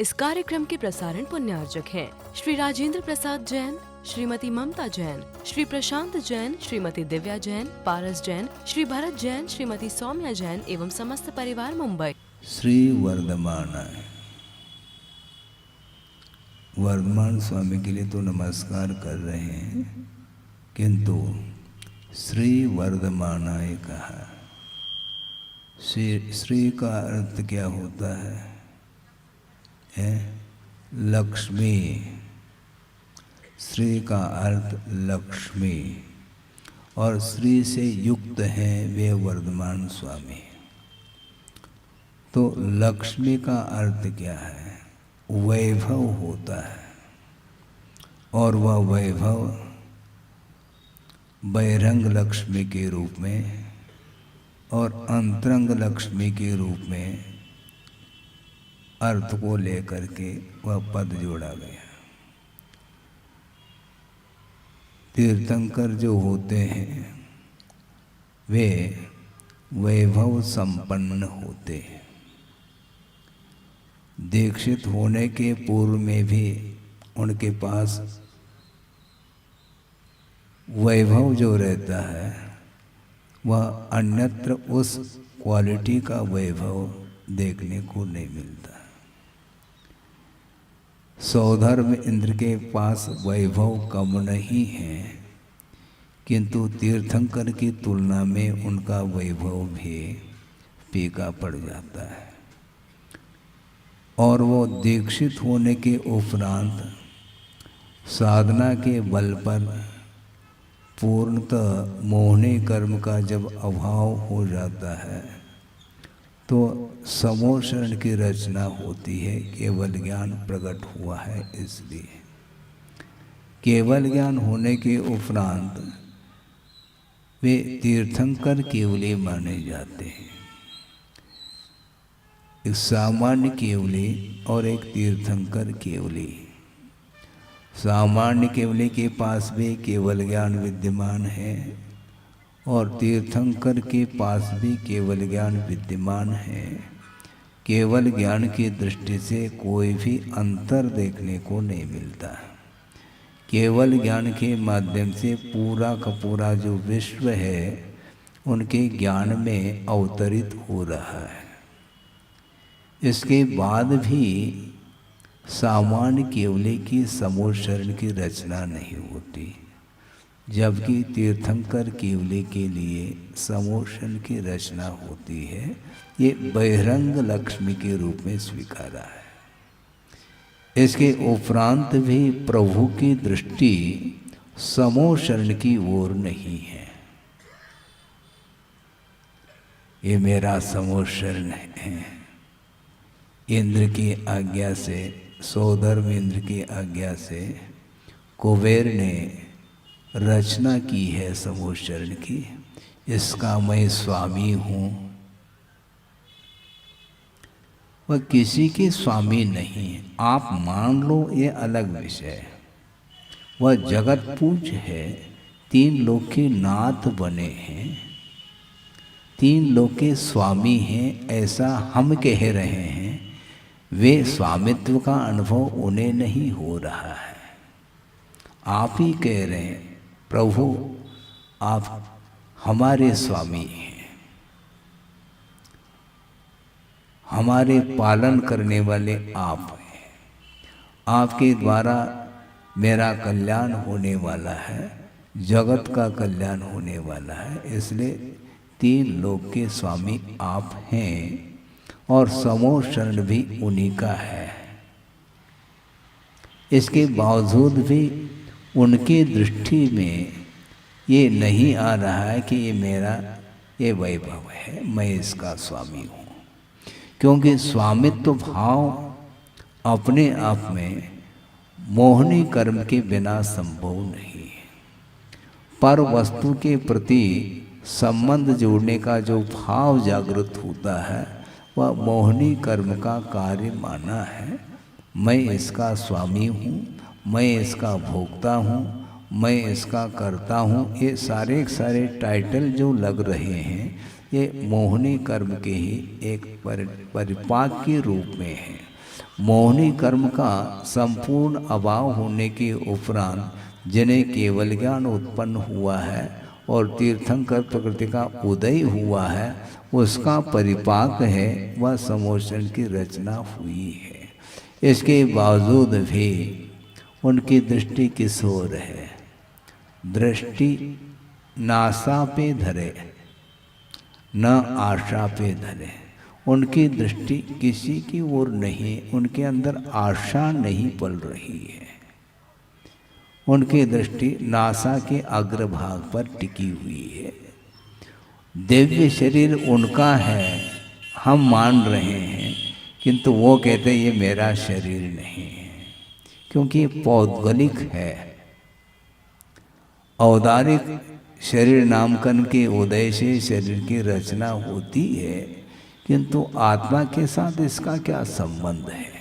इस कार्यक्रम के प्रसारण पुण्यार्जक हैं श्री राजेंद्र प्रसाद जैन, श्रीमती ममता जैन, श्री प्रशांत जैन, श्रीमती दिव्या जैन, पारस जैन, श्री भरत जैन, श्रीमती सौम्या जैन एवं समस्त परिवार मुंबई। श्री वर्धमान स्वामी के लिए तो नमस्कार कर रहे हैं, किंतु श्री वर्धमानाय कहा। श्री का अर्थ क्या होता है? लक्ष्मी। श्री का अर्थ लक्ष्मी, और श्री से युक्त है वे वर्धमान स्वामी। तो लक्ष्मी का अर्थ क्या है? वैभव होता है, और वह वैभव बहिरंग लक्ष्मी के रूप में और अंतरंग लक्ष्मी के रूप में अर्थ को लेकर के वह पद जोड़ा गया। तीर्थंकर जो होते हैं वे वैभव संपन्न होते हैं। दीक्षित होने के पूर्व में भी उनके पास वैभव जो रहता है वह अन्यत्र उस क्वालिटी का वैभव देखने को नहीं मिलता। सौधर्म इंद्र के पास वैभव कम नहीं है, किंतु तीर्थंकर की तुलना में उनका वैभव भी फीका पड़ जाता है। और वो दीक्षित होने के उपरांत साधना के बल पर पूर्णतः मोहनी कर्म का जब अभाव हो जाता है तो समोशरण की रचना होती है। केवल ज्ञान प्रकट हुआ है, इसलिए केवल ज्ञान होने के उपरांत वे तीर्थंकर केवली माने जाते हैं। एक सामान्य केवली और एक तीर्थंकर केवली। सामान्य केवली के पास भी केवल ज्ञान विद्यमान है और तीर्थंकर के पास भी केवल ज्ञान विद्यमान है। केवल ज्ञान की दृष्टि से कोई भी अंतर देखने को नहीं मिलता। केवल ज्ञान के माध्यम से पूरा का पूरा जो विश्व है उनके ज्ञान में अवतरित हो रहा है। इसके बाद भी सामान्य केवली की समोशरण की रचना नहीं होती, जबकि तीर्थंकर केवली के लिए समोशन की रचना होती है। ये बहिरंग लक्ष्मी के रूप में स्वीकारा है। इसके उपरांत भी प्रभु की दृष्टि समोशरण की ओर नहीं है। ये मेरा समोशरण है। इंद्र की आज्ञा से, सौधर्म इंद्र की आज्ञा से कुबेर ने रचना की है समोशरण की। इसका मैं स्वामी हूँ। वह किसी के स्वामी नहीं है। आप मान लो, ये अलग विषय है। वह जगत पूज है, तीन लोक के नाथ बने हैं, तीन लोक के स्वामी हैं, ऐसा हम कह रहे हैं। वे स्वामित्व का अनुभव उन्हें नहीं हो रहा है। आप ही कह रहे हैं प्रभु आप हमारे स्वामी हैं, हमारे पालन करने वाले आप हैं, आपके द्वारा मेरा कल्याण होने वाला है, जगत का कल्याण होने वाला है। इसलिए तीन लोक के स्वामी आप हैं और समोशरण भी उन्हीं का है। इसके बावजूद भी उनकी दृष्टि में ये नहीं आ रहा है कि ये मेरा ये वैभव है, मैं इसका स्वामी हूँ। क्योंकि स्वामित्व भाव अपने आप में मोहनी कर्म के बिना संभव नहीं है। पर वस्तु के प्रति संबंध जोड़ने का जो भाव जागृत होता है वह मोहनी कर्म का कार्य माना है। मैं इसका स्वामी हूँ, मैं इसका भोक्ता हूँ, मैं इसका करता हूँ। ये सारे सारे टाइटल जो लग रहे हैं ये मोहनी कर्म के ही एक परिपाक के रूप में है। मोहनी कर्म का संपूर्ण अभाव होने के उपरांत जिन्हें केवल ज्ञान उत्पन्न हुआ है और तीर्थंकर प्रकृति का उदय हुआ है, उसका परिपाक है, वह समोषण की रचना हुई है। इसके बावजूद भी उनकी दृष्टि किस ओर है? दृष्टि नासा पे धरे न आशा पे धरे। उनकी दृष्टि किसी की ओर नहीं, उनके अंदर आशा नहीं पल रही है। उनकी दृष्टि नासा के अग्रभाग पर टिकी हुई है। दिव्य शरीर उनका है, हम मान रहे हैं, किंतु वो कहते ये मेरा शरीर नहीं है, क्योंकि ये पौद्गलिक है। औदारिक शरीर नामकरण के उदय से शरीर की रचना होती है, किंतु आत्मा के साथ इसका क्या संबंध है?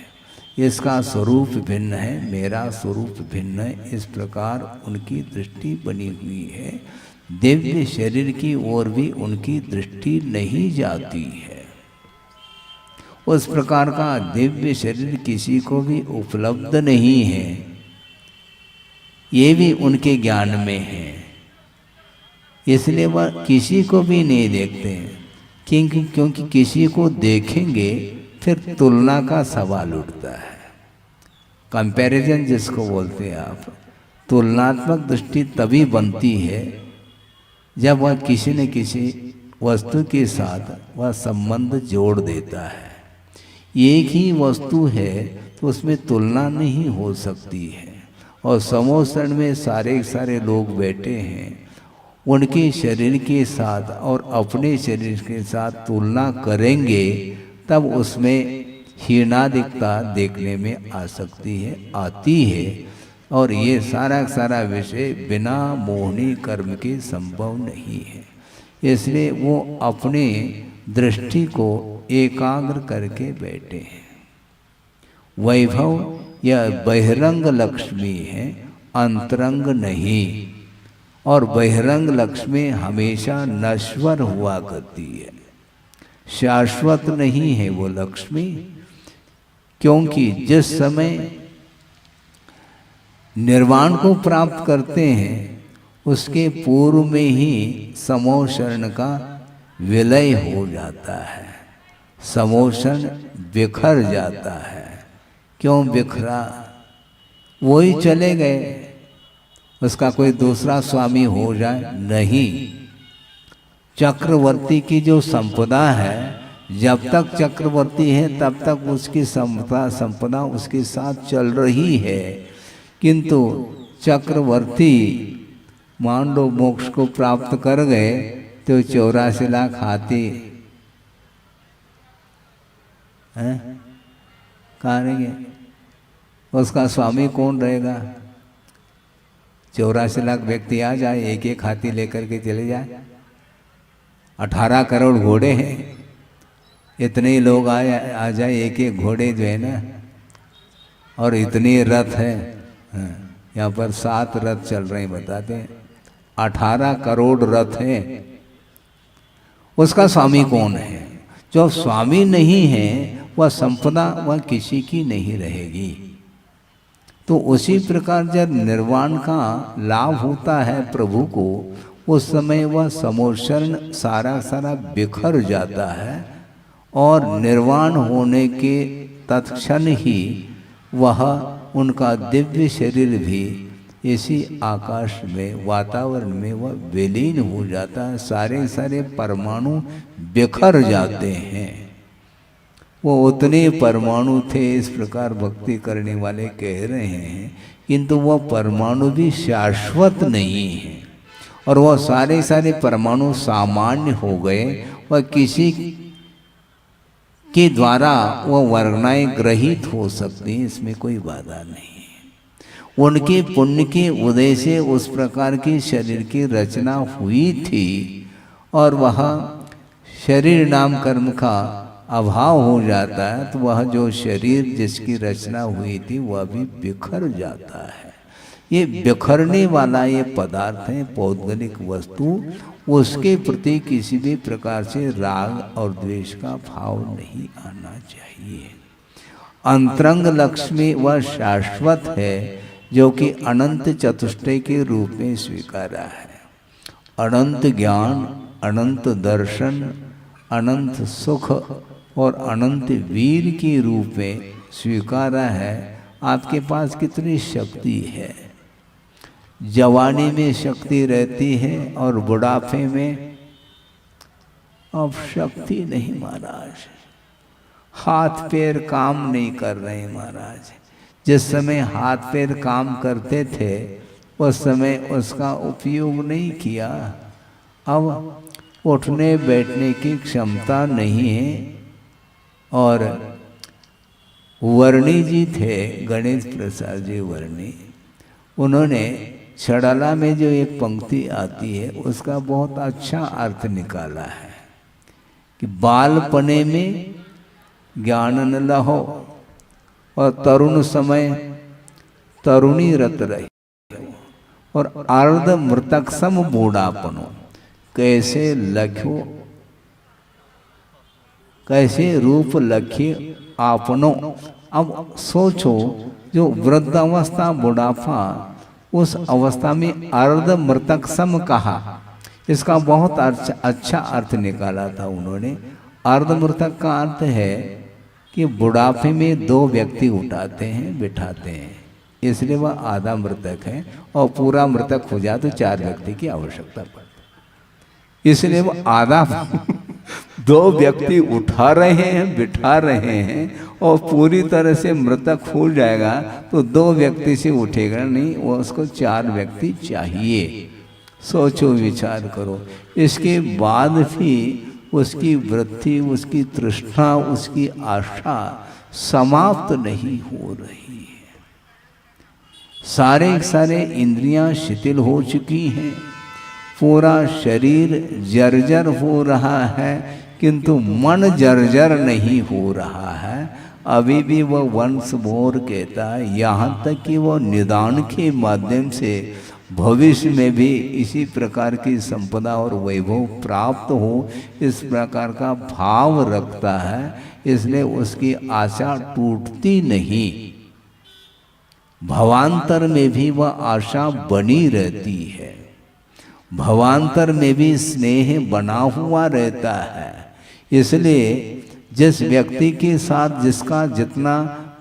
इसका स्वरूप भिन्न है, मेरा स्वरूप भिन्न है। इस प्रकार उनकी दृष्टि बनी हुई है। दिव्य शरीर की ओर भी उनकी दृष्टि नहीं जाती है। उस प्रकार का दिव्य शरीर किसी को भी उपलब्ध नहीं है, ये भी उनके ज्ञान में है। इसलिए वह किसी को भी नहीं देखते हैं, क्योंकि किसी को देखेंगे फिर तुलना का सवाल उठता है। कंपैरिजन जिसको बोलते हैं आप, तुलनात्मक दृष्टि तभी बनती है जब वह किसी न किसी वस्तु के साथ वह संबंध जोड़ देता है। एक ही वस्तु है तो उसमें तुलना नहीं हो सकती है। और समोषण में सारे लोग बैठे हैं, उनके शरीर के साथ और अपने शरीर के साथ तुलना करेंगे तब उसमें हीनादिकता देखने में आ सकती है, आती है। और ये सारा विषय बिना मोहनी कर्म के संभव नहीं है। इसलिए वो अपने दृष्टि को एकाग्र करके बैठे हैं। वैभव यह बहिरंग लक्ष्मी है, अंतरंग नहीं। और बहिरंग लक्ष्मी हमेशा नश्वर हुआ करती है, शाश्वत नहीं है वो लक्ष्मी। क्योंकि जिस समय निर्वाण को प्राप्त करते हैं उसके पूर्व में ही समोषण का विलय हो जाता है, समोषण बिखर जाता है। क्यों बिखरा? वो ही चले गए, उसका कोई दूसरा स्वामी हो जाए नहीं। चक्रवर्ती की जो संपदा है, जब तक चक्रवर्ती है तब तक उसकी संपदा उसके साथ चल रही है। किंतु चक्रवर्ती मान लो मोक्ष को प्राप्त कर गए तो 84 लाख हाथी कहाँ रहेंगे? उसका स्वामी कौन रहेगा? 84 लाख व्यक्ति आ जाए, एक एक हाथी लेकर के चले जाए। 18 करोड़ घोड़े हैं, इतने लोग आ जाए, एक एक घोड़े जो है ना, और इतने रथ है। यहाँ पर 7 रथ चल रहे हैं, बताते हैं 18 करोड़ रथ हैं। उसका स्वामी कौन है? जो स्वामी नहीं है वह संपदा वह किसी की नहीं रहेगी। तो उसी प्रकार जब निर्वाण का लाभ होता है प्रभु को, उस समय वह समोषण सारा बिखर जाता है। और निर्वाण होने के तत्क्षण ही वह उनका दिव्य शरीर भी इसी आकाश में, वातावरण में वह विलीन हो जाता है। सारे परमाणु बिखर जाते हैं। वो उतने परमाणु थे, इस प्रकार भक्ति करने वाले कह रहे हैं, किंतु वह परमाणु भी शाश्वत नहीं है। और वह सारे परमाणु सामान्य हो गए। वह किसी के द्वारा वह वर्णाएं ग्रहित हो सकती हैं, इसमें कोई बाधा नहीं है। उनके पुण्य के उदय से उस प्रकार की शरीर की रचना हुई थी। और वह शरीर नाम कर्म का अभाव हो जाता है तो वह जो शरीर जिसकी रचना हुई थी वह भी बिखर जाता है। ये बिखरने वाला ये पदार्थ है, पौद्गलिक वस्तु, उसके प्रति किसी भी प्रकार से राग और द्वेष का भाव नहीं आना चाहिए। अंतरंग लक्ष्मी वह शाश्वत है जो कि अनंत चतुष्टय के रूप में स्वीकारा है। अनंत ज्ञान, अनंत दर्शन, अनंत सुख और अनंत वीर के रूप में स्वीकारा है। आपके पास कितनी शक्ति है। जवानी में शक्ति रहती है और बुढ़ापे में अब शक्ति नहीं महाराज। हाथ पैर काम नहीं कर रहे महाराज। जिस समय हाथ पैर काम करते थे उस समय उसका उपयोग नहीं किया। अब उठने बैठने की क्षमता नहीं है। और वर्णी जी थे, गणेश प्रसाद जी वर्णी, उन्होंने छड़ाला में जो एक पंक्ति आती है उसका बहुत अच्छा अर्थ निकाला है कि बालपने में ज्ञान न लहो और तरुण समय तरुणी रत रही और अर्ध मृतक सम बूढ़ापनो कैसे लख्यो कैसे रूप लख्य आपनो। अब सोचो जो वृद्ध अवस्था बुढ़ापा, उस अवस्था में अर्ध मृतक सम कहा, इसका बहुत अच्छा अर्थ निकाला था उन्होंने। अर्ध मृतक का अर्थ है कि बुढ़ापे में दो व्यक्ति उठाते हैं बिठाते हैं, इसलिए वह आधा मृतक है। और पूरा मृतक हो जाए तो 4 व्यक्ति की आवश्यकता पड़ती, इसलिए वह आधा दो व्यक्ति उठा रहे हैं बिठा रहे हैं। और पूरी तरह से मृतक हो जाएगा तो 2 व्यक्ति से उठेगा नहीं, वो उसको 4 व्यक्ति चाहिए। सोचो विचार करो। इसके बाद भी उसकी वृत्ति, उसकी तृष्णा, उसकी आशा समाप्त नहीं हो रही है। सारे इंद्रियां शिथिल हो चुकी हैं, पूरा शरीर जर्जर हो रहा है, किंतु मन जर्जर नहीं हो रहा है। अभी भी वह वंश मोर कहता है, यहाँ तक कि वह निदान के माध्यम से भविष्य में भी इसी प्रकार की संपदा और वैभव प्राप्त हो, इस प्रकार का भाव रखता है। इसलिए उसकी आशा टूटती नहीं, भवांतर में भी वह आशा बनी रहती है, भवांतर में भी स्नेह बना हुआ रहता है। इसलिए जिस व्यक्ति के साथ जिसका जितना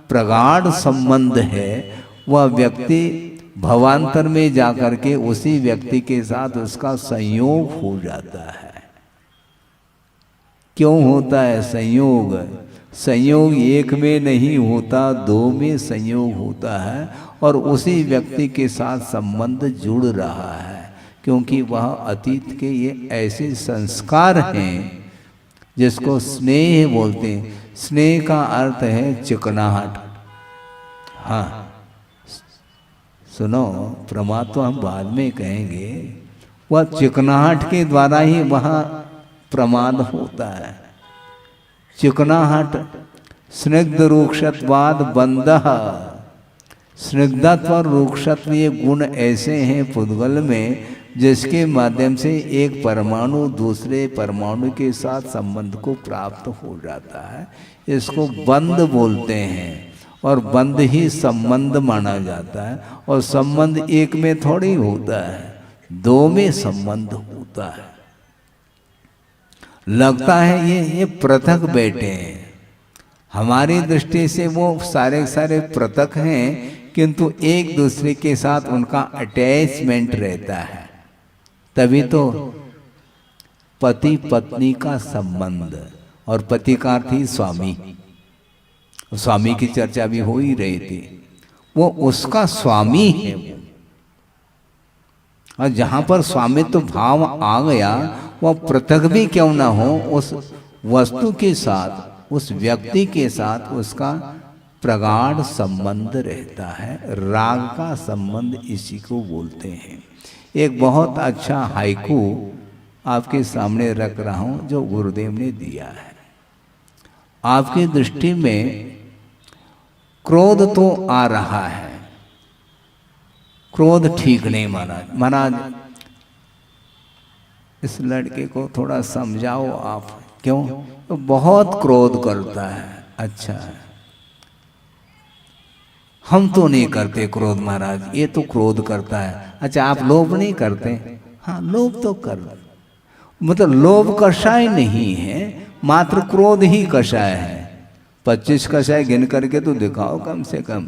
प्रगाढ़ संबंध है, वह व्यक्ति भवांतर में जाकर के उसी व्यक्ति के साथ उसका संयोग हो जाता है। क्यों होता है संयोग? संयोग एक में नहीं होता, 2 में संयोग होता है और उसी व्यक्ति के साथ संबंध जुड़ रहा है, क्योंकि वह अतीत के ये ऐसे संस्कार हैं जिसको स्नेह बोलते हैं। स्नेह का अर्थ है चिकनाहट। हाँ सुनो, परमात्मा हम बाद में कहेंगे, वह चिकनाहट के द्वारा ही वह प्रमाद होता है। चिकनाहट स्निग्ध रूक्षत्वाद बंधः। स्निग्धत्व और रूक्षत्व ये गुण ऐसे हैं पुद्गल में जिसके माध्यम से एक परमाणु दूसरे परमाणु के साथ संबंध को प्राप्त हो जाता है। इसको बंध बोलते हैं और बंध ही संबंध माना जाता है। और संबंध एक में थोड़ी होता है, 2 में संबंध होता है। लगता है ये पृथक बैठे हैं, हमारी दृष्टि से वो सारे पृथक हैं, किंतु एक दूसरे के साथ उनका अटैचमेंट रहता है। तभी तो पति पत्नी का संबंध, और पति का अर्थ ही स्वामी। स्वामी की चर्चा भी हो ही रही थी, वो उसका स्वामी है वो। और जहां पर स्वामित्व भाव आ गया, वह पृथक भी क्यों ना हो, उस वस्तु के साथ, उस व्यक्ति के साथ उसका प्रगाढ़ संबंध रहता है। राग का संबंध इसी को बोलते हैं। एक बहुत अच्छा हाइकू आपके सामने रख रहा हूं जो गुरुदेव ने दिया है। आपकी दृष्टि में क्रोध तो आ रहा है, क्रोध ठीक नहीं महाराज। महाराज इस लड़के को थोड़ा समझाओ आप, क्यों? तो बहुत क्रोध करता है। अच्छा है, हम तो नहीं करते क्रोध महाराज, ये तो क्रोध करता है। अच्छा आप लोभ नहीं करते? हाँ लोभ तो कर, मतलब लोभ कषाय नहीं है, मात्र क्रोध ही कषाय है। 25 कषाय गिन करके तो दिखाओ कम से कम।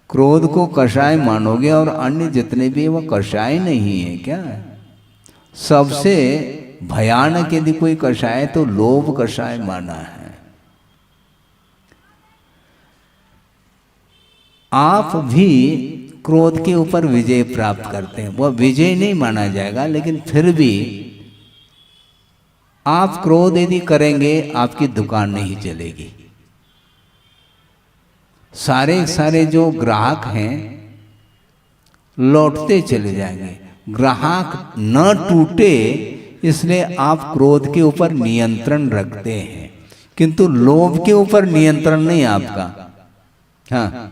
क्रोध को कषाय मानोगे और अन्य जितने भी वो कषाय नहीं है क्या? सबसे भयानक यदि कोई कषाय तो लोभ कषाय माना है। आप भी क्रोध के ऊपर विजय प्राप्त करते हैं, वह विजय नहीं माना जाएगा, लेकिन फिर भी आप क्रोध यदि करेंगे आपकी दुकान नहीं चलेगी। सारे जो ग्राहक हैं लौटते चले जाएंगे। ग्राहक न टूटे इसलिए आप क्रोध के ऊपर नियंत्रण रखते हैं, किंतु लोभ के ऊपर नियंत्रण नहीं आपका। हाँ,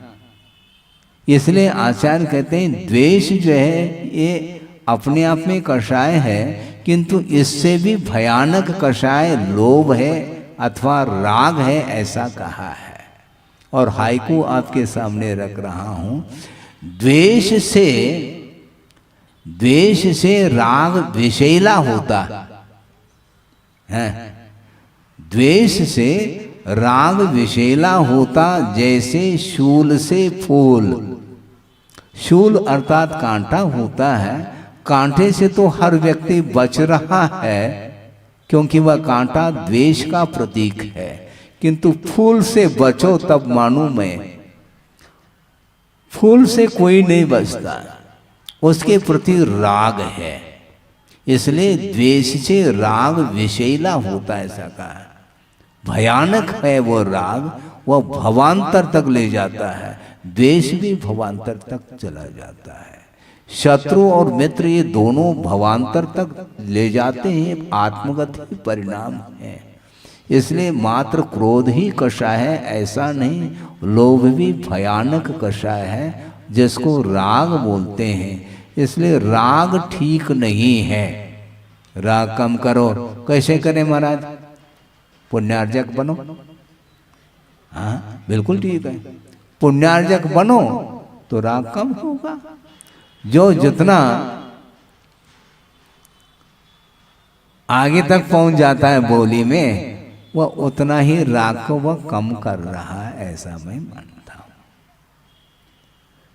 इसलिए आचार्य कहते हैं द्वेष जो है ये अपने आप में कषाय है, किंतु इससे भी भयानक कषाय लोभ है अथवा राग है, ऐसा कहा है। और हाइकू आपके सामने रख रहा हूं। द्वेष से राग विषैला होता है। द्वेष से राग विषैला होता जैसे शूल से फूल। शूल अर्थात कांटा होता है, कांटे से तो हर व्यक्ति बच रहा है क्योंकि वह कांटा द्वेष का प्रतीक है, किंतु फूल से बचो तब मानू मैं। फूल से कोई नहीं बचता, उसके प्रति राग है, इसलिए द्वेष से राग विषैला होता है, ऐसा कहा। भयानक है वो राग, वह भवांतर तक ले जाता है। द्वेष भी भवांतर तक चला जाता है। शत्रु और मित्र ये दोनों भवांतर तक ले जाते हैं, आत्मगत ही परिणाम है। इसलिए मात्र क्रोध ही कषाय है ऐसा नहीं, लोभ भी भयानक कषाय है जिसको राग बोलते हैं। इसलिए राग ठीक नहीं है। राग कम करो। कैसे करें महाराज? पुण्यार्जक बनो। हाँ बिल्कुल ठीक है, पुण्यार्जक बनो तो राग कम होगा। जो जितना आगे तक पहुंच जाता है बोली में, वह उतना ही राग को वह कम कर रहा है, ऐसा मैं मानता हूं।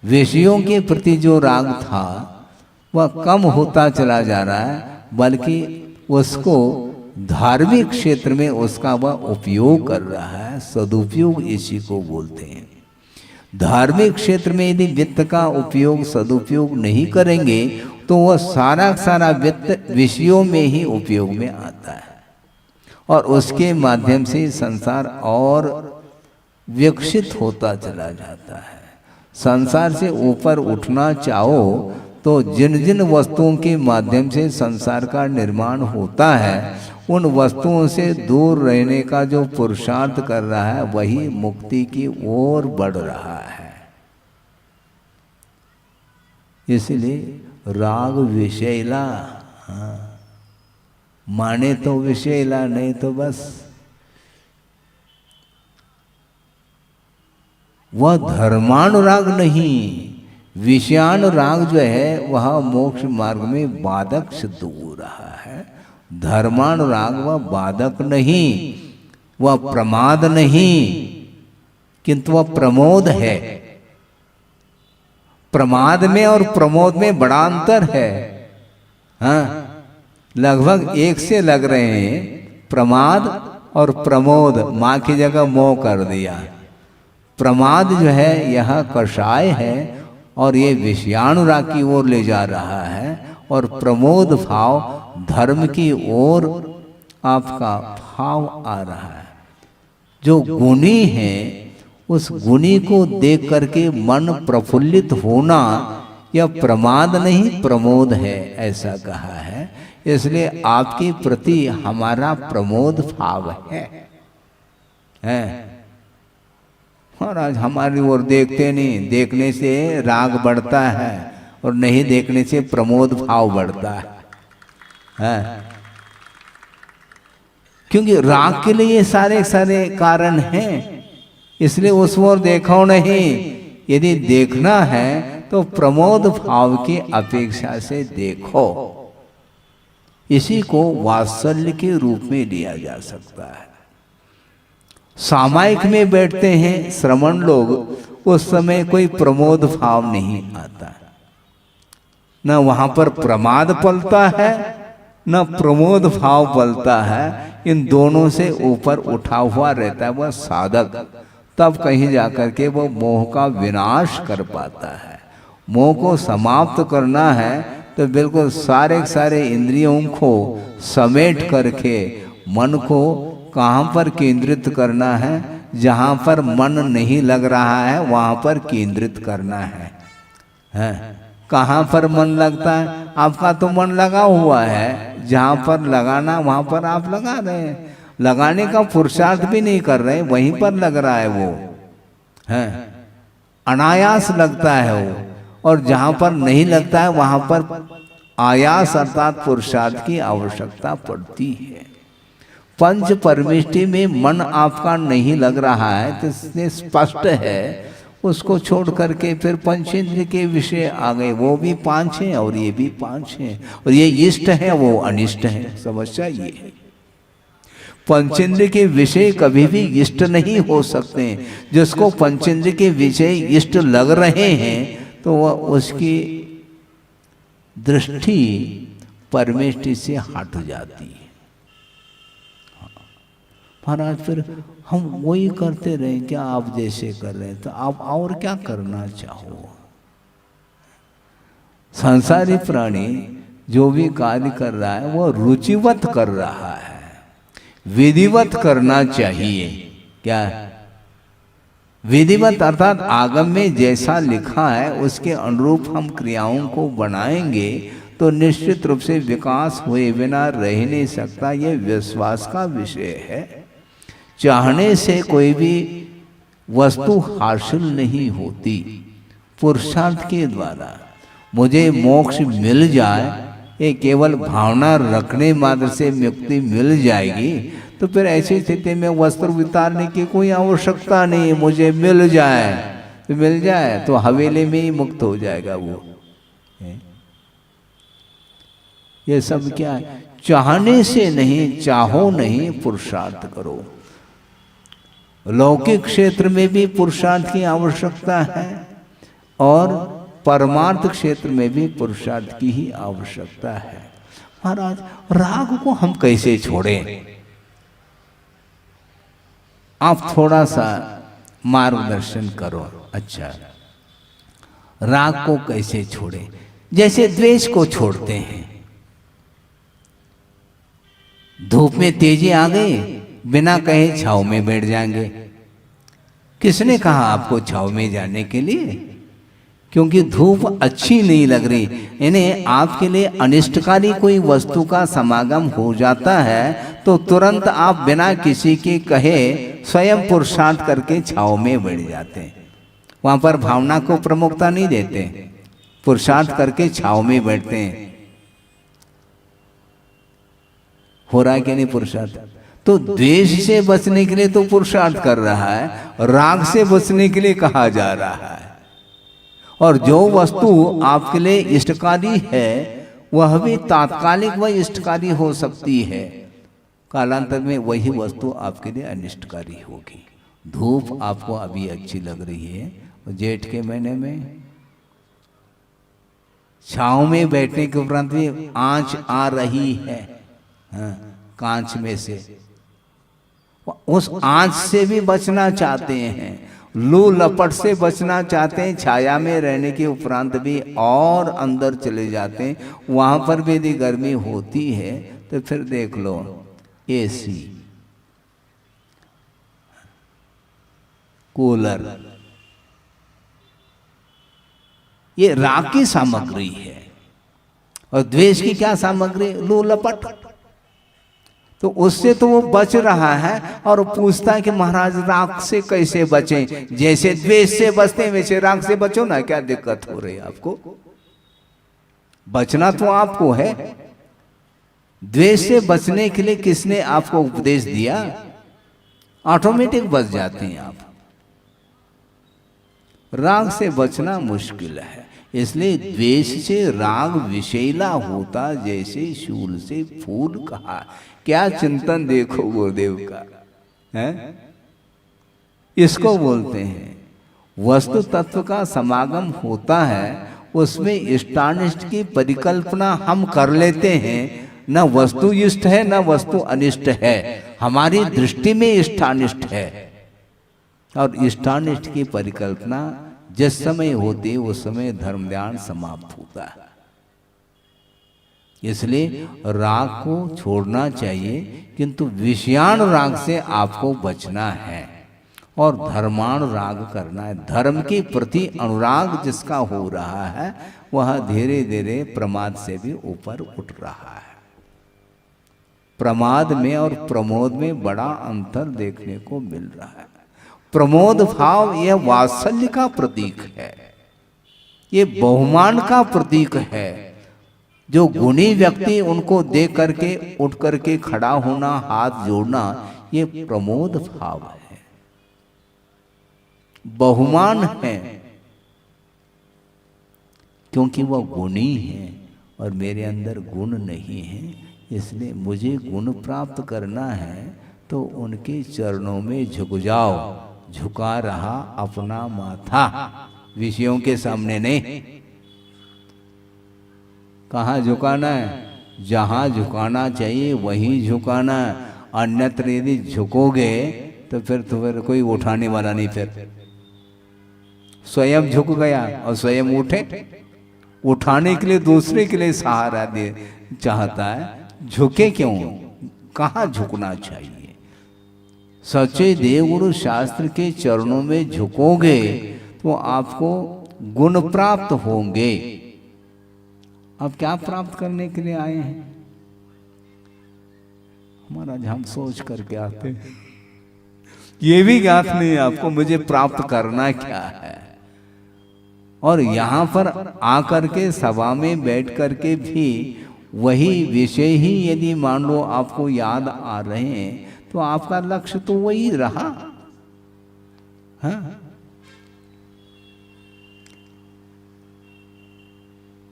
विषयों के प्रति जो राग था वह कम होता चला जा रहा है, बल्कि उसको धार्मिक क्षेत्र में उसका वह उपयोग कर रहा है। सदुपयोग इसी को बोलते हैं। धार्मिक क्षेत्र में यदि वित्त का उपयोग सदुपयोग नहीं करेंगे तो वह सारा वित्त विषयों में ही उपयोग में आता है, और उसके माध्यम से संसार और विकसित होता चला जाता है। संसार से ऊपर उठना चाहो तो जिन जिन वस्तुओं के माध्यम से संसार का निर्माण होता है, उन वस्तुओं से दूर रहने का जो पुरुषार्थ कर रहा है वही मुक्ति की ओर बढ़ रहा है। इसलिए राग विषैला, हाँ माने तो विषैला, नहीं तो बस वह धर्मानुराग नहीं। विषयानुराग जो है वह मोक्ष मार्ग में बाधक सिद्ध हो रहा है। धर्मानुराग वह बाधक नहीं, वह प्रमाद नहीं, किंतु वह प्रमोद है। प्रमाद में और प्रमोद में बड़ा अंतर है। हाँ लगभग एक से लग रहे हैं। प्रमाद और प्रमोद, माँ की जगह मोह कर दिया। प्रमाद जो है यह कषाय है और ये विषयानुराग की ओर ले जा रहा है, और प्रमोद भाव धर्म की ओर आपका भाव आ रहा है। जो गुणी है उस गुणी को देख करके मन प्रफुल्लित होना यह प्रमाद नहीं प्रमोद है, ऐसा कहा है। इसलिए आपके प्रति हमारा प्रमोद भाव है। महाराज हमारी ओर देखते नहीं, देखने से राग बढ़ता है और नहीं देखने से प्रमोद भाव बढ़ता है। क्योंकि राग के लिए ये सारे कारण हैं, इसलिए उस ओर देखो नहीं। यदि देखना है तो प्रमोद भाव की अपेक्षा से देखो। इसी को वात्सल्य के रूप में लिया जा सकता है। सामायिक में बैठते हैं श्रमण लोग, उस समय कोई प्रमोद भाव नहीं आता, न वहां पर प्रमाद पलता है न प्रमोद भाव पलता है। इन दोनों से ऊपर उठा हुआ रहता है वह साधक, तब कहीं जाकर के वो मोह का विनाश कर पाता है। मोह को समाप्त करना है तो बिल्कुल सारे इंद्रियों को समेट करके मन को कहाँ पर केंद्रित करना है, जहाँ पर मन नहीं लग रहा है वहाँ पर केंद्रित करना है। कहाँ पर मन लगता है? आपका तो मन लगा हुआ है, जहाँ पर लगाना वहाँ पर आप लगा रहे हैं, लगाने का पुरुषार्थ भी नहीं कर रहे, वहीं पर लग रहा है वो है, अनायास लगता है वो। और जहाँ पर नहीं लगता है वहाँ पर आयास अर्थात पुरुषार्थ की आवश्यकता पड़ती है। पंच परमेष्टि में मन आपका नहीं लग रहा है तो इसलिए स्पष्ट है, उसको छोड़ करके फिर पंचेंद्र के विषय आ गए। वो भी 5 हैं और ये भी 5 हैं, और ये इष्ट है वो अनिष्ट है। समस्या ये है, पंचेंद्र के विषय कभी भी इष्ट नहीं हो सकते। जिसको पंचेंद्र के विषय इष्ट लग रहे हैं तो वह उसकी दृष्टि परमेष्टि से हट जाती है। महाराज फिर हम वही करते रहे क्या आप जैसे कर रहे हैं, तो आप और क्या करना चाहो? संसारी प्राणी जो भी कार्य कर रहा है वो रुचिवत कर रहा है, विधिवत करना चाहिए। क्या विधिवत अर्थात आगम में जैसा लिखा है उसके अनुरूप हम क्रियाओं को बनाएंगे तो निश्चित रूप से विकास हुए बिना रह नहीं सकता। यह विश्वास का विषय है। चाहने से कोई भी वस्तु हासिल नहीं होती, पुरुषार्थ के द्वारा। मुझे मोक्ष मिल जाए, ये केवल भावना रखने मात्र से मुक्ति मिल जाएगी, तो फिर ऐसी स्थिति में वस्त्र उतारने की कोई आवश्यकता नहीं। मुझे मिल जाए तो मिल जाए, तो हवेली में ही मुक्त हो जाएगा वो। ये सब क्या है? चाहने से नहीं, चाहो नहीं, पुरुषार्थ करो। लौकिक क्षेत्र में भी पुरुषार्थ की आवश्यकता है और परमार्थ क्षेत्र में भी पुरुषार्थ की ही आवश्यकता है। महाराज राग को हम कैसे छोड़ें? आप थोड़ा सा मार्गदर्शन करो। अच्छा, राग को कैसे छोड़ें? जैसे द्वेष को छोड़ते हैं। धूप में तेजी आ गई, बिना कहे छाव में बैठ जाएंगे। किसने कहा आपको छाव में जाने के लिए? क्योंकि धूप अच्छी नहीं लग रही। इन्हें आपके लिए अनिष्टकारी कोई वस्तु का समागम हो जाता है तो तुरंत आप बिना किसी के कहे स्वयं पुरुषार्थ करके छाव में बैठ जाते हैं। वहां पर भावना को प्रमुखता नहीं देते, पुरुषार्थ करके छाव में बैठते हैं। हो रहा है कि नहीं पुरुषार्थ? तो द्वेष से बचने के लिए तो पुरुषार्थ कर रहा है, राग से बचने के लिए कहा जा रहा है। और जो वस्तु आपके लिए इष्टकारी है वह भी तात्कालिक व इष्टकारी हो सकती है, कालांतर में वही वस्तु आपके लिए अनिष्टकारी होगी। धूप आपको अभी अच्छी लग रही है, जेठ के महीने में छांव में बैठने के उपरांत भी आंच आ रही है, कांच में से, उस आंच से भी बचना चाहते हैं, लू लपट से बचना चाहते हैं, छाया में रहने के उपरांत भी और अंदर चले जाते हैं। वहां पर भी यदि गर्मी होती है तो फिर देख लो एसी, कूलर, ये राग की सामग्री है। और द्वेष की क्या सामग्री? लू लपट। तो उससे तो वो बच रहा है और पूछता है कि महाराज राग से कैसे बचें? जैसे द्वेष से बचते हैं वैसे राग से बचो ना। क्या दिक्कत हो रही है आपको? बचना तो आपको है। द्वेष से बचने के लिए किसने आपको उपदेश दिया? ऑटोमेटिक बच जाते हैं आप। राग से बचना मुश्किल है। इसलिए द्वेष से राग विषैला होता, जैसे शूल से फूल कहा। क्या चिंतन देखो गुरुदेव का है। इसको बोलते हैं वस्तु तत्व का समागम होता है, उसमें इष्टानिष्ट की परिकल्पना हम कर लेते हैं। न वस्तु इष्ट है न वस्तु अनिष्ट है, हमारी दृष्टि में इष्टानिष्ट है। और इष्टानिष्ट की परिकल्पना जिस समय होती है उस समय धर्म ध्यान समाप्त होता है। इसलिए राग को छोड़ना चाहिए, किंतु विषयान राग से आपको बचना है और धर्माण राग करना है। धर्म के प्रति अनुराग जिसका हो रहा है वह धीरे धीरे प्रमाद से भी ऊपर उठ रहा है। प्रमाद में और प्रमोद में बड़ा अंतर देखने को मिल रहा है। प्रमोद भाव यह वात्सल्य का प्रतीक है, ये बहुमान का प्रतीक है। जो गुणी व्यक्ति उनको देख करके उठ करके खड़ा होना, हाथ जोड़ना, ये प्रमोद भाव है, बहुमान है, क्योंकि वह गुणी है और मेरे अंदर गुण नहीं है। इसलिए मुझे गुण प्राप्त करना है तो उनके चरणों में झुक जाओ। झुका रहा अपना माथा, विषयों के सामने नहीं। कहाँ झुकाना है? जहाँ झुकाना चाहिए वहीं झुकाना है। अन्यत्र यदि झुकोगे तो फिर कोई उठाने वाला नहीं। फिर स्वयं झुक गया और स्वयं उठे, उठाने के लिए दूसरे के लिए सहारा दे चाहता है, झुके क्यों? कहाँ झुकना चाहिए? सच्चे देवगुरु शास्त्र के चरणों में झुकोगे तो आपको गुण प्राप्त होंगे। अब क्या प्राप्त करने के लिए आए हैं? हमारा हम सोच करके आते हैं, ये भी ज्ञात नहीं है आपको मुझे प्राप्त करना क्या है। और यहाँ पर आकर के सभा में बैठ करके भी वही विषय ही यदि मान लो आपको याद आ रहे हैं तो आपका लक्ष्य तो वही रहा। हाँ?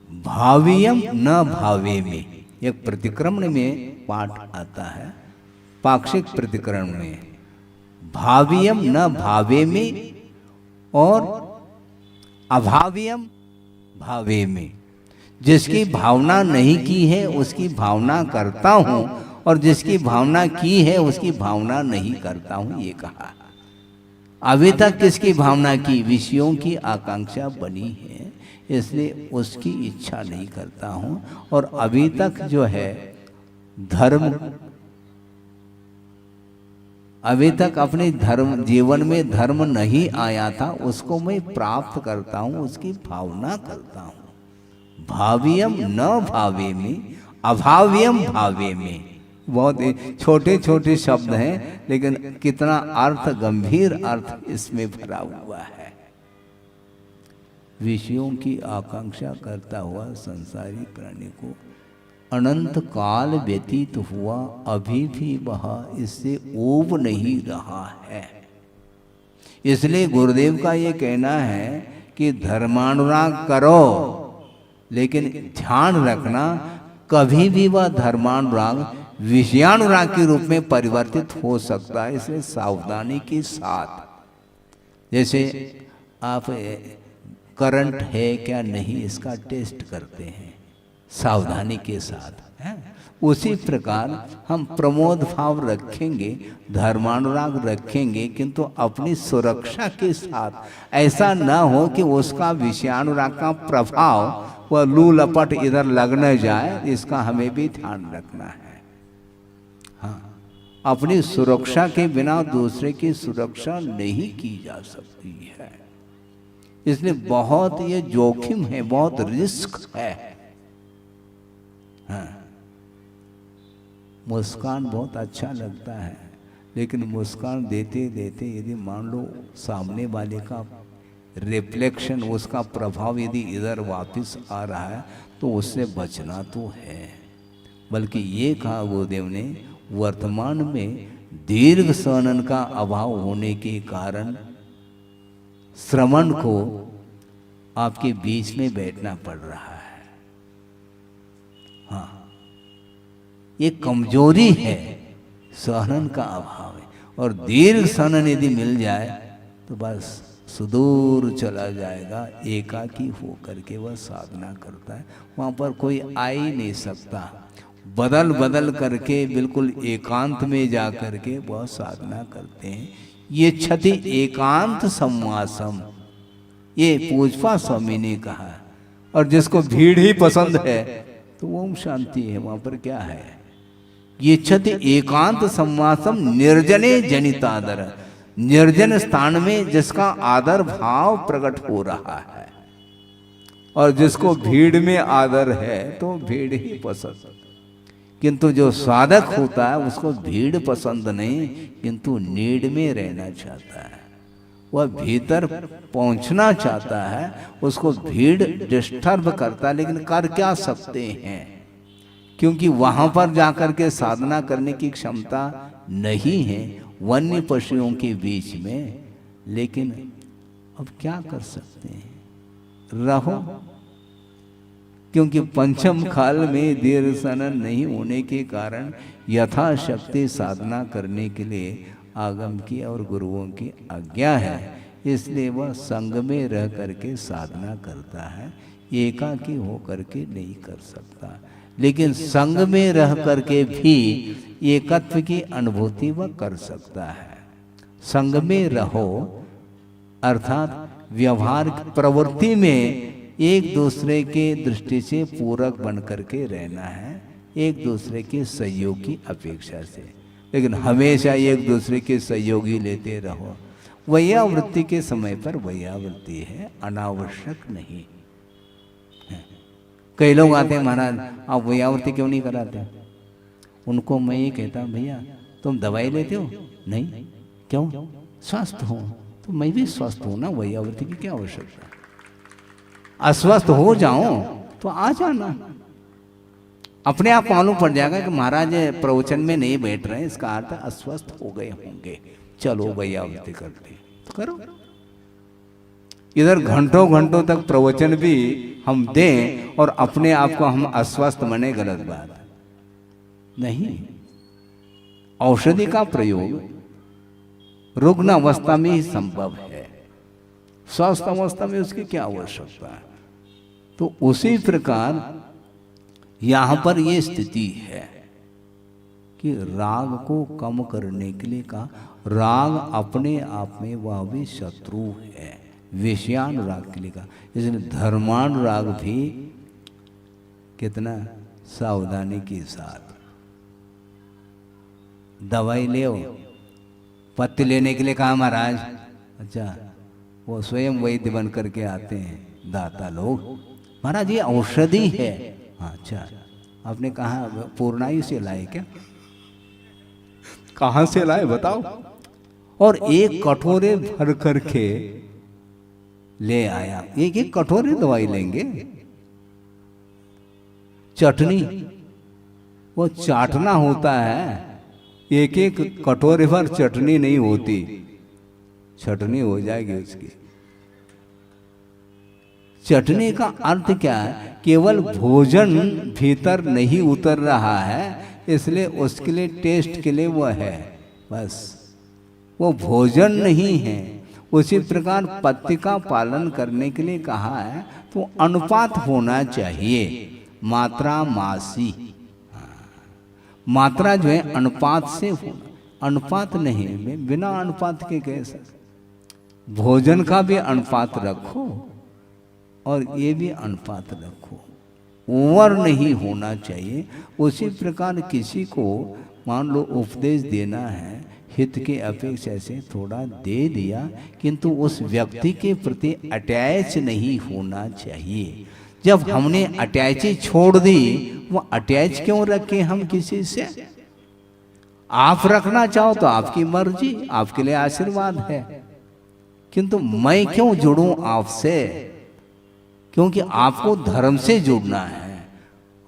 भावियम न भावे में, एक प्रतिक्रमण में पाठ आता है, पाक्षिक प्रतिक्रमण में, भावियम न भावे में और अभावियम भावे में। जिसकी भावना नहीं की है उसकी भावना करता हूं और जिसकी भावना की है उसकी भावना नहीं करता हूं, ये कहा। अभी तक किसकी भावना की? विषयों की आकांक्षा बनी है, इसलिए उसकी इच्छा नहीं करता हूं। और अभी तक जो है धर्म, अभी तक अपने धर्म जीवन में धर्म नहीं आया था, उसको मैं प्राप्त करता हूं, उसकी भावना करता हूं। भावियम न भावे में, अभाव्यम भावे में। बहुत छोटे छोटे शब्द हैं, लेकिन कितना अर्थ, गंभीर अर्थ इसमें भरा हुआ है। विषयों की आकांक्षा करता हुआ संसारी प्राणी को अनंत काल व्यतीत हुआ, अभी भी वह इससे ऊब नहीं रहा है। इसलिए गुरुदेव का ये कहना है कि धर्मानुराग करो, लेकिन ध्यान रखना कभी भी वह धर्मानुराग विषयानुराग के रूप में परिवर्तित हो सकता है। इसलिए सावधानी के साथ, जैसे आप करंट है क्या नहीं इसका टेस्ट करते हैं, सावधानी के साथ है, उसी प्रकार हम प्रमोद भाव रखेंगे, धर्मानुराग रखेंगे, किंतु अपनी सुरक्षा के साथ। ऐसा न हो कि उसका विषयानुराग का प्रभाव वह लू लपट इधर लग न जाए, इसका हमें भी ध्यान रखना है। हाँ, अपनी सुरक्षा के बिना दूसरे की सुरक्षा नहीं की जा सकती है। इसलिए बहुत ये जोखिम है, बहुत रिस्क है। हाँ, मुस्कान बहुत अच्छा लगता है, लेकिन मुस्कान देते देते यदि मान लो सामने वाले का रिफ्लेक्शन, उसका प्रभाव यदि इधर वापस आ रहा है तो उससे बचना तो है। बल्कि ये कहा गुरुदेव ने, वर्तमान में दीर्घ सहनन का अभाव होने के कारण श्रवण को आपके बीच में बैठना पड़ रहा है। हाँ, ये कमजोरी है, सहनन का अभाव है। और दीर्घ सहनन यदि मिल जाए तो बस सुदूर चला जाएगा। एकाकी हो करके वह साधना करता है, वहाँ पर कोई आ ही नहीं सकता। बदल बदल करके बिल्कुल एकांत में जा करके वह साधना करते हैं। ये क्षति एकांत संवासम, ये पूजपा स्वामी ने कहा। और जिसको भीड़ ही पसंद है तो ओम शांति है, वहां पर क्या है? ये क्षति एकांत संवासम निर्जने जनितादर, निर्जन स्थान में जिसका आदर भाव प्रकट हो रहा है। और जिसको भीड़ में आदर है तो भीड़ ही पसंद। किंतु जो साधक होता है उसको भीड़ पसंद नहीं, किंतु नीड में रहना चाहता है, वह भीतर पहुंचना चाहता है। उसको भीड़ डिस्टर्ब करता है, लेकिन कर क्या सकते हैं? क्योंकि वहां पर जाकर के साधना करने की क्षमता नहीं है वन्य पशुओं के बीच में। लेकिन अब क्या कर सकते हैं? रहो, क्योंकि पंचम काल में दीर्घ सहनन नहीं होने के कारण यथाशक्ति साधना करने के लिए आगम की और गुरुओं की आज्ञा है। इसलिए वह संग में रह करके साधना करता है, एकाकी हो करके नहीं कर सकता। लेकिन संग में रह करके भी एकत्व की अनुभूति वह कर सकता है। संग में रहो अर्थात व्यवहार प्रवृत्ति में एक दूसरे के दृष्टि से पूरक बन करके रहना है, एक दूसरे के सहयोग की अपेक्षा से। लेकिन हमेशा एक दूसरे के सहयोगी लेते रहो। वैयावृत्ति के समय पर वैयावृत्ति है, अनावश्यक नहीं। कई लोग आते हैं, महाराज आप वैयावृत्ति क्यों नहीं कराते? उनको मैं ये कहता, भैया तुम दवाई लेते हो? नहीं। क्यों? स्वस्थ हो। तो मैं भी स्वस्थ हूं ना, वैयावृत्ति की क्या आवश्यकता? अस्वस्थ हो जाओ तो आ जाना, अपने आप मालूम पड़ जाएगा कि महाराज प्रवचन में नहीं बैठ रहे हैं, इसका अर्थ अस्वस्थ हो गए होंगे। चलो वैयावृत्ति करते तो करो। इधर घंटों घंटों तक प्रवचन भी हम दें और अपने आप को हम अस्वस्थ माने, गलत बात नहीं। औषधि का प्रयोग रुग्ण अवस्था में ही संभव है, स्वस्थ अवस्था में उसकी क्या आवश्यकता है? तो उसी प्रकार यहां पर यह स्थिति है कि राग को कम करने के लिए कहा। राग अपने आप में वह भी शत्रु है, विषयान राग के लिए कहा। इसलिए धर्मान राग भी कितना सावधानी के साथ। दवाई ले, पत्ते लेने के लिए कहा महाराज। अच्छा, वो स्वयं वैद्य बन करके आते हैं दाता लोग, महाराज ये औषधि है। अच्छा, आपने कहा पूर्णायु से लाए क्या? कहां से लाए बताओ? और एक कटोरे भर करके ले आया। एक एक कटोरे दवाई लेंगे। चटनी वो चाटना होता है, एक एक कटोरे भर चटनी नहीं होती, चटनी हो जाएगी उसकी। चटनी का अर्थ क्या है? केवल भोजन भीतर नहीं उतर रहा है, इसलिए उसके लिए टेस्ट के लिए वह है, बस वो भोजन नहीं है। उसी प्रकार पत्ती का पालन करने के लिए कहा है तो अनुपात होना चाहिए, मात्रा मासी। मात्रा जो है अनुपात से होना, अनुपात नहीं बिना अनुपात के कैसे? भोजन का भी अनुपात रखो और ये भी अनुपात रखो, ओवर नहीं होना चाहिए। उसी प्रकार किसी को मान लो उपदेश देना है, हित के अपेक्षा से थोड़ा दे दिया, किंतु उस व्यक्ति के प्रति अटैच नहीं होना चाहिए। जब हमने अटैची छोड़ दी, वो अटैच क्यों रखे हम किसी से? आप रखना चाहो तो आपकी मर्जी, आपके लिए आशीर्वाद है, किंतु मैं क्यों जुड़ूं आपसे? क्योंकि आपको धर्म से जुड़ना है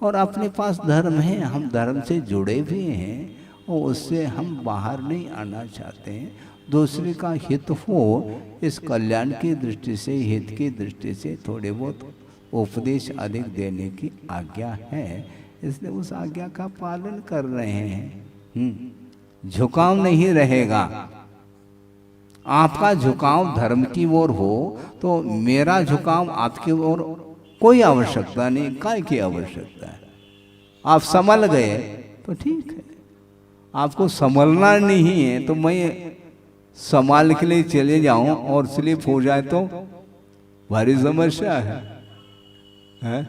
और अपने पास धर्म है, हम धर्म से जुड़े भी हैं और उससे हम बाहर नहीं आना चाहते हैं। दूसरे का हित हो, इस कल्याण की दृष्टि से, हित की दृष्टि से थोड़े बहुत उपदेश अधिक देने की आज्ञा है, इसलिए उस आज्ञा का पालन कर रहे हैं। झुकाव नहीं रहेगा। आपका झुकाव धर्म की ओर हो तो मेरा झुकाव आपकी ओर कोई आवश्यकता नहीं, काय की आवश्यकता है। आप संभल गए तो ठीक है, आपको संभलना नहीं है तो मैं संभाल के लिए चले जाऊं और स्लिप हो जाए तो भारी समस्या है?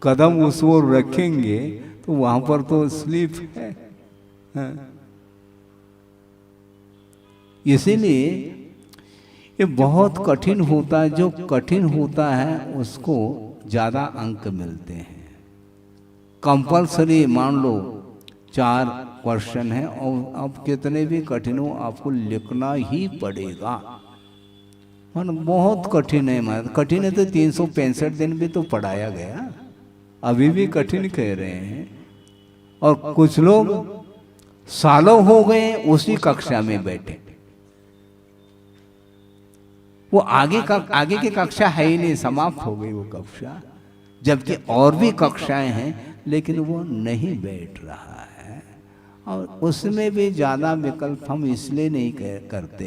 कदम उस ओर रखेंगे तो वहां पर तो स्लिप है। इसीलिए ये बहुत कठिन होता है। जो कठिन होता है उसको ज्यादा अंक मिलते हैं। कंपल्सरी मान लो 4 क्वेश्चन है और अब कितने भी कठिन हो आपको लिखना ही पड़ेगा। बहुत कठिन है। कठिन है तो 365 दिन भी तो पढ़ाया गया, अभी भी कठिन कह रहे हैं। और कुछ लोग सालों हो गए उसी कक्षा में बैठे, वो आगे की कक्षा है ही नहीं, समाप्त हो गई वो कक्षा, जबकि और भी कक्षाएं हैं लेकिन वो नहीं बैठ रहा है। और उसमें भी ज़्यादा विकल्प हम इसलिए नहीं करते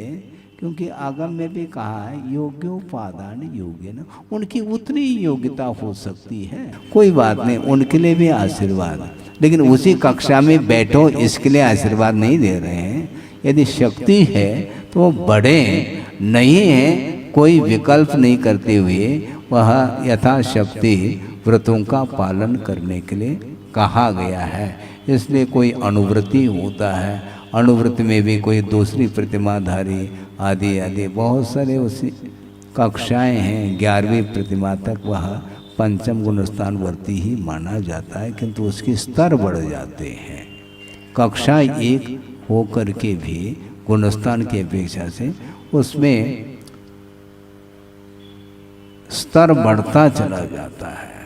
क्योंकि आगम में भी कहा है योग्योपादान योग्य न, उनकी उतनी योग्यता हो सकती है, कोई बात नहीं, उनके लिए भी आशीर्वाद। लेकिन उसी कक्षा में बैठो इसके लिए आशीर्वाद नहीं दे रहे हैं। यदि शक्ति है तो बढ़े, नहीं है कोई विकल्प नहीं करते हुए वह यथाशक्ति व्रतों का पालन करने के लिए कहा गया है। इसलिए कोई अनुवृत्ति होता है, अनुवृत्ति में भी कोई दूसरी प्रतिमाधारी आदि आदि बहुत सारे उसी कक्षाएं हैं। 11वीं प्रतिमा तक वह पंचम गुणस्थानवर्ती ही माना जाता है, किंतु उसके स्तर बढ़ जाते हैं। कक्षा 1 होकर के भी गुणस्थान की अपेक्षा से उसमें स्तर बढ़ता चला जाता है,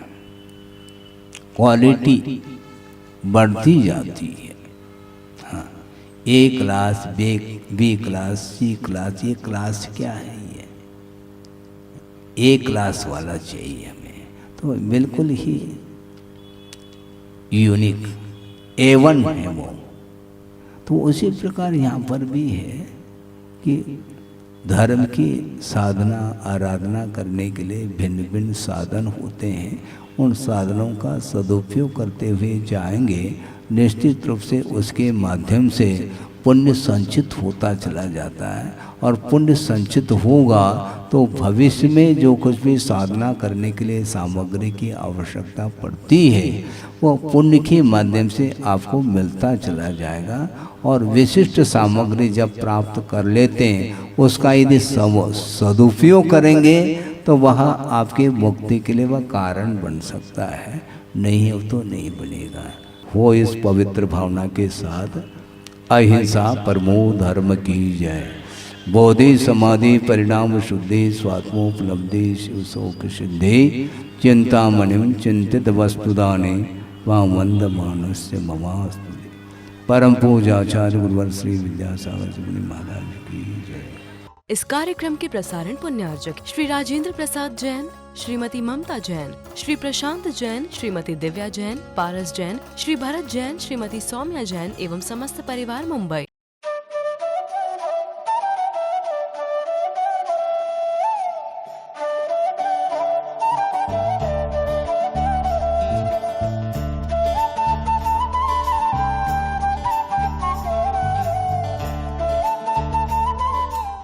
क्वालिटी बढ़ती जाती है। हाँ, A class, B class, C class, ये क्लास क्या है? ये A क्लास वाला चाहिए हमें, तो बिल्कुल ही यूनिक A1 है वो। तो उसी प्रकार यहाँ पर भी है कि धर्म की साधना आराधना करने के लिए भिन्न भिन्न साधन होते हैं। उन साधनों का सदुपयोग करते हुए जाएंगे, निश्चित रूप से उसके माध्यम से पुण्य संचित होता चला जाता है। और पुण्य संचित होगा तो भविष्य में जो कुछ भी साधना करने के लिए सामग्री की आवश्यकता पड़ती है वो पुण्य के माध्यम से आपको मिलता चला जाएगा। और विशिष्ट सामग्री जब प्राप्त कर लेते हैं उसका यदि सदुपयोग करेंगे तो वह आपके मुक्ति के लिए वह कारण बन सकता है, नहीं हो तो नहीं बनेगा। हो इस पवित्र भावना के साथ अहिंसा परमो धर्म की जय। बोधि समाधि परिणाम शुद्धि स्वात्मोपलब्धि शिव शोक सिद्धि चिंतामणिम चिंतित वस्तुदाने वामंद मानस्य ममास्तु। परम पूजाचार्य गुरुवर श्री विद्यासागर जी महाराज की जय। इस कार्यक्रम के प्रसारण पुण्यार्चक श्री राजेंद्र प्रसाद जैन, श्रीमती ममता जैन, श्री प्रशांत जैन, श्रीमती दिव्या जैन, पारस जैन, श्री भरत जैन, श्रीमती सौम्या जैन एवं समस्त परिवार मुंबई।